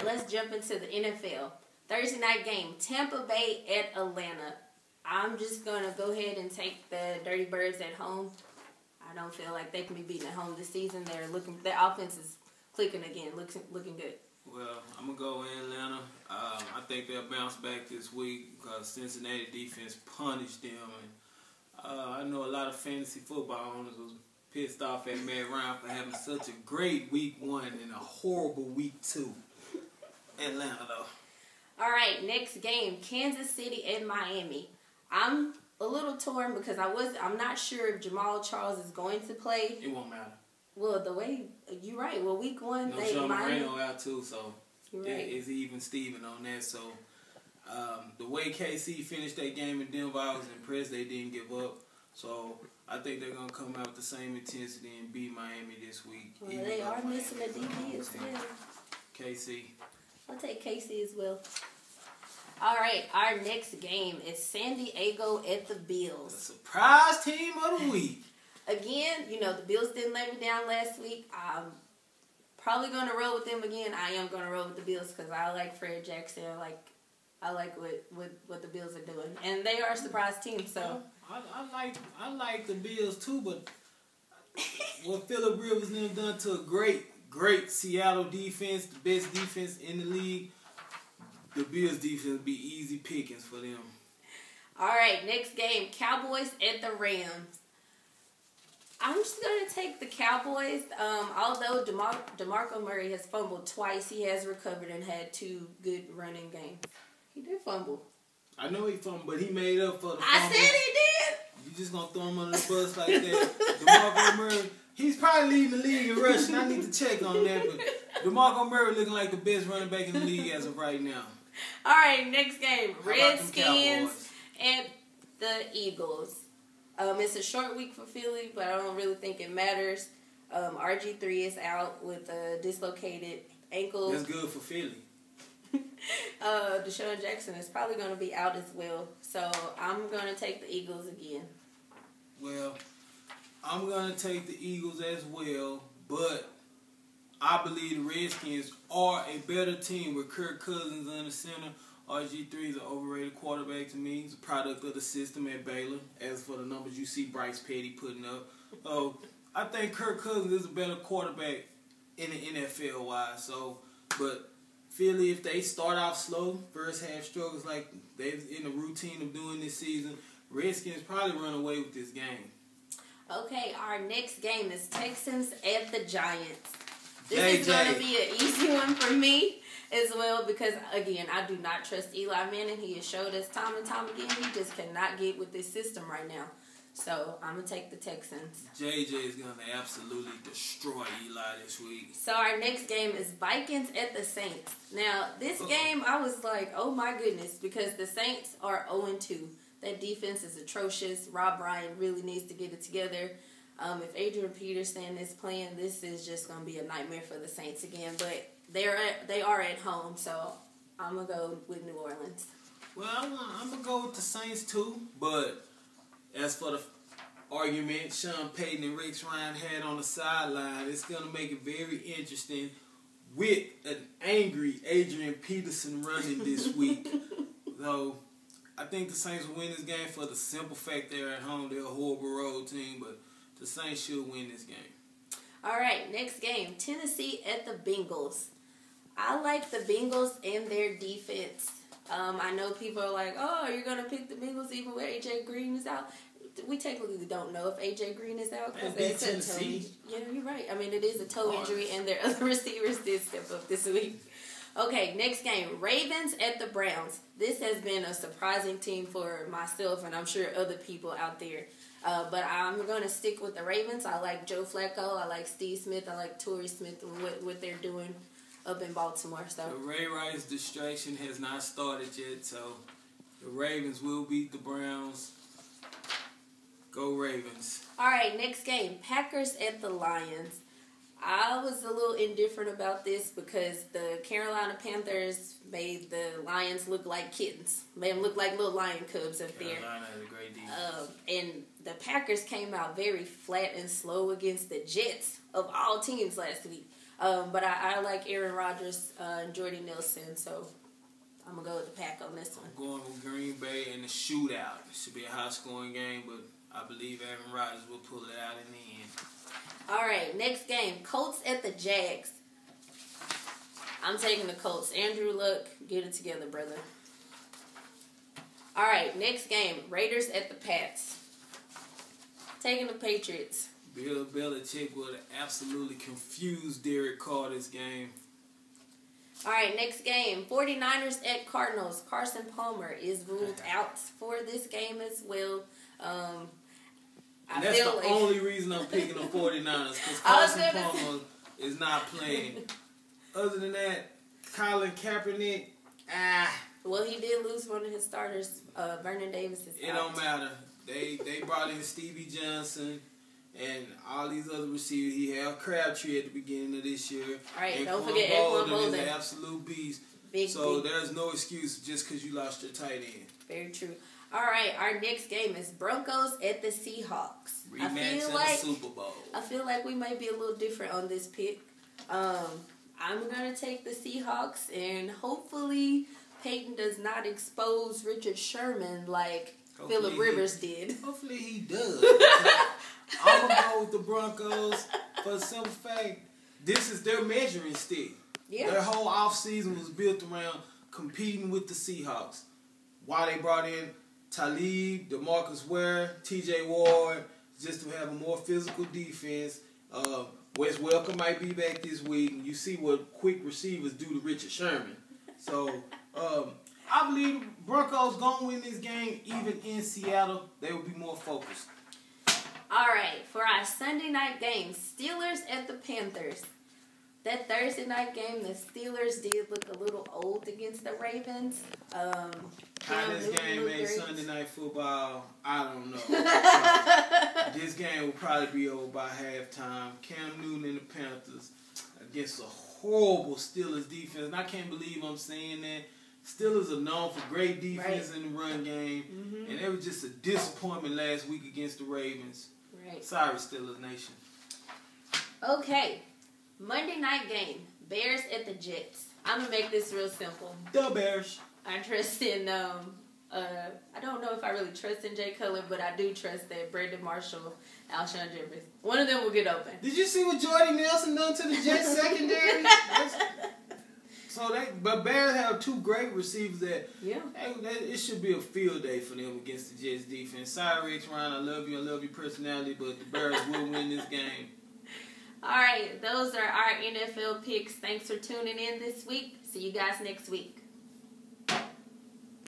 let's jump into the NFL. Thursday night game, Tampa Bay at Atlanta. I'm just going to go ahead and take the Dirty Birds at home. I don't feel like they can be beaten at home this season. Their offense is clicking again, looking good. Well, I'm going to go in Atlanta. I think they'll bounce back this week because Cincinnati defense punished them. And I know a lot of fantasy football owners was pissed off at Matt Ryan for having such a great week 1 and a horrible week 2. Atlanta, though. All right, next game, Kansas City at Miami. I'm a little torn because I'm not sure if Jamal Charles is going to play. It won't matter. Well, you're right. Well, week 1, no, Sean Moreno out too, so you're right. It's even Steven on that. So the way KC finished that game in Denver, I was impressed. They didn't give up. So I think they're gonna come out with the same intensity and beat Miami this week. Well, they are missing a DB as well. KC. I'll take KC as well. All right, our next game is San Diego at the Bills. The surprise team of the week. Again, the Bills didn't let me down last week. I'm probably going to roll with them again. I am going to roll with the Bills because I like Fred Jackson. I like what the Bills are doing, and they are a surprise team. So I like the Bills too, but what Phillip Rivers and them done to a great Seattle defense, the best defense in the league. The Bills defense be easy pickings for them. All right, next game, Cowboys at the Rams. I'm just going to take the Cowboys. Although DeMarco Murray has fumbled twice, he has recovered and had 2 good running games. He did fumble. I know he fumbled, but he made up for the fumble. I said he did. You just going to throw him under the bus like that. DeMarco Murray, he's probably leading the league in rushing. I need to check on that, but DeMarco Murray looking like the best running back in the league as of right now. All right, next game, Redskins and the Eagles. It's a short week for Philly, but I don't really think it matters. RG3 is out with a dislocated ankle. That's good for Philly. Deshaun Jackson is probably going to be out as well. So I'm going to take the Eagles again. Well, I'm going to take the Eagles as well, but I believe the Redskins are a better team with Kirk Cousins in the center. RG3 is an overrated quarterback to me. He's a product of the system at Baylor. As for the numbers you see Bryce Petty putting up. I think Kirk Cousins is a better quarterback in the NFL-wise. But Philly, if they start off slow, first half struggles like they're in the routine of doing this season, Redskins probably run away with this game. Okay, our next game is Texans at the Giants. This is going to be an easy one for me as well because, again, I do not trust Eli Manning. He has showed us time and time again he just cannot get with this system right now. So I'm going to take the Texans. JJ is going to absolutely destroy Eli this week. So our next game is Vikings at the Saints. Now, this game, I was like, oh my goodness, because the Saints are 0-2. That defense is atrocious. Rob Ryan really needs to get it together. If Adrian Peterson is playing, this is just going to be a nightmare for the Saints again. But they are at home, so I'm going to go with New Orleans. Well, I'm going to go with the Saints too. But as for the argument Sean Payton and Rex Ryan had on the sideline, it's going to make it very interesting with an angry Adrian Peterson running this week. Though I think the Saints will win this game for the simple fact they're at home. They're a horrible road team, but the Saints should win this game. All right, next game, Tennessee at the Bengals. I like the Bengals and their defense. I know people are like, oh, you're going to pick the Bengals even when A.J. Green is out. We technically don't know if A.J. Green is out because they said Tennessee. Yeah, you're right. I mean, it is a toe injury, and their other receivers did step up this week. Okay, next game, Ravens at the Browns. This has been a surprising team for myself, and I'm sure other people out there. But I'm going to stick with the Ravens. I like Joe Flacco. I like Steve Smith. I like Torrey Smith and what they're doing up in Baltimore. So the Ray Rice distraction has not started yet, so the Ravens will beat the Browns. Go Ravens. All right, next game, Packers at the Lions. I was a little indifferent about this because the Carolina Panthers made the Lions look like kittens. Made them look like little lion cubs up there. Carolina has a great defense. And the Packers came out very flat and slow against the Jets of all teams last week. But I like Aaron Rodgers and Jordy Nelson, so I'm going to go with the Pack on this one. I'm going with Green Bay in the shootout. It should be a high-scoring game, but I believe Aaron Rodgers will pull it out in the end. All right, next game, Colts at the Jags. I'm taking the Colts. Andrew Luck, get it together, brother. All right, next game, Raiders at the Pats. Taking the Patriots. Bill Belichick would have absolutely confused Derek Carr this game. All right, next game, 49ers at Cardinals. Carson Palmer is ruled out for this game as well. And that's the only reason I'm picking the 49ers, because Carson Palmer is not playing. Other than that, Colin Kaepernick, Well, he did lose one of his starters. Vernon Davis is out. It don't matter. They brought in Stevie Johnson and all these other receivers. He had Crabtree at the beginning of this year. All right, and don't forget Anquan Boldin. is an absolute beast. Big. There's no excuse just because you lost your tight end. Very true. All right, our next game is Broncos at the Seahawks. Rematch in the Super Bowl. I feel like we might be a little different on this pick. I'm going to take the Seahawks, and hopefully Peyton does not expose Richard Sherman like Phillip Rivers did. Hopefully he does. I'm going to go with the Broncos for the simple fact, this is their measuring stick. Yeah. Their whole offseason was built around competing with the Seahawks. Why they brought in Talib, DeMarcus Ware, T.J. Ward, just to have a more physical defense. Wes Welker might be back this week. And you see what quick receivers do to Richard Sherman. So, I believe Broncos going to win this game. Even in Seattle, they will be more focused. All right, for our Sunday night game, Steelers at the Panthers. That Thursday night game, the Steelers did look a little old against the Ravens. How this game made Sunday Night Football, I don't know. This game will probably be over by halftime. Cam Newton and the Panthers against a horrible Steelers defense. And I can't believe I'm saying that. Steelers are known for great defense in the run game. Mm-hmm. And it was just a disappointment last week against the Ravens. Right. Sorry, Steelers Nation. Okay. Monday night game, Bears at the Jets. I'm going to make this real simple. The Bears. I trust in, I don't know if I really trust in Jay Cutler, but I do trust that Brandon Marshall, Alshon Jeffries, one of them will get open. Did you see what Jordy Nelson done to the Jets secondary? But Bears have two great receivers that, it should be a field day for them against the Jets defense. Sorry, Rex Ryan, I love your personality, but the Bears will win this game. All right, those are our NFL picks. Thanks for tuning in this week. See you guys next week.